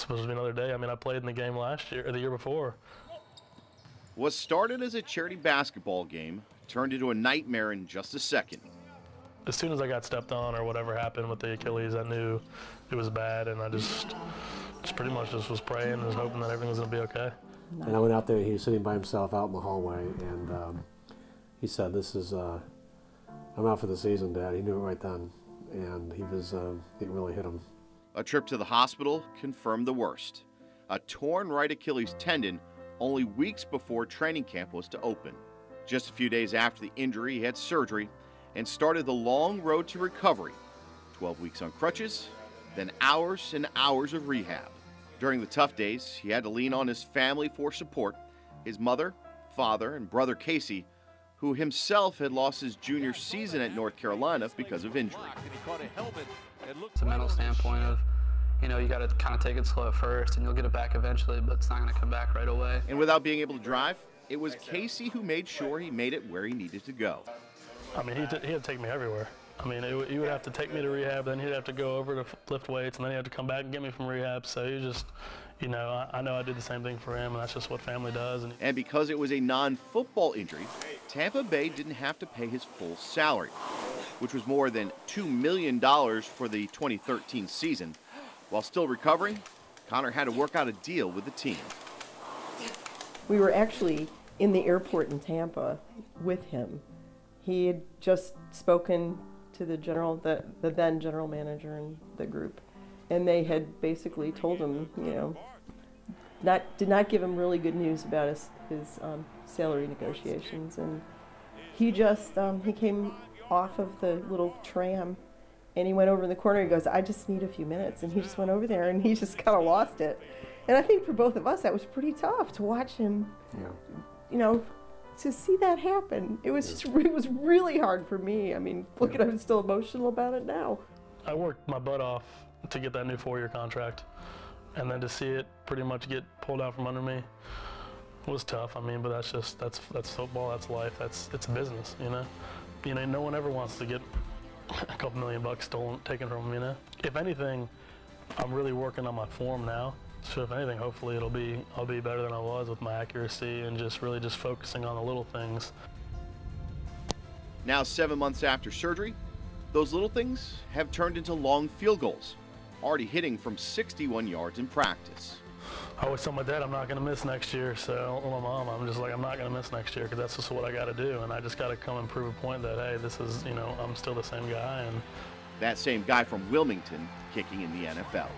supposed to be another day. I mean, I played in the game last year, or the year before. What started as a charity basketball game turned into a nightmare in just a second. As soon as I got stepped on or whatever happened with the Achilles, I knew it was bad, and I just pretty much just was praying and was hoping that everything was going to be okay. And I went out there, he was sitting by himself out in the hallway, and he said, "This is, I'm out for the season, Dad." He knew it right then, and it really hit him. A trip to the hospital confirmed the worst. A torn right Achilles tendon only weeks before training camp was to open. Just a few days after the injury, he had surgery and started the long road to recovery. 12 weeks on crutches, then hours and hours of rehab. During the tough days, he had to lean on his family for support, his mother, father, and brother Casey, who himself had lost his junior season at North Carolina because of injury. It's a mental standpoint of, you got to kind of take it slow at first, and you'll get it back eventually, but it's not going to come back right away. And without being able to drive, it was Casey who made sure he made it where he needed to go. I mean, he had to take me everywhere. I mean, he would have to take me to rehab, then he'd have to go over to lift weights, and then he'd have to come back and get me from rehab. So he just, I know I did the same thing for him, and that's just what family does. And because it was a non-football injury, Tampa Bay didn't have to pay his full salary, which was more than $2 million for the 2013 season. While still recovering, Connor had to work out a deal with the team. We were actually in the airport in Tampa with him. He had just spoken to the then general manager in the group, and they had basically told him, did not give him really good news about his salary negotiations, and he just he came off of the little tram, and he went over in the corner. He goes, "I just need a few minutes," and he just went over there, and he just kind of lost it. And I think for both of us, that was pretty tough to watch him. Yeah. To see that happen. It was really hard for me. I mean, look at, I'm still emotional about it now. I worked my butt off to get that new 4-year contract, and then to see it pretty much get pulled out from under me was tough. I mean, but that's football, that's life, it's a business, no one ever wants to get a couple $1 million taken from them, If anything, I'm really working on my form now. So if anything, hopefully I'll be better than I was with my accuracy and just really focusing on the little things. Now 7 months after surgery, those little things have turned into long field goals, already hitting from 61 yards in practice. I always tell my dad I'm not going to miss next year, so or my mom, I'm just like, I'm not going to miss next year because that's just what I got to do, and I just got to come and prove a point that, hey, this is, I'm still the same guy. And that same guy from Wilmington kicking in the NFL.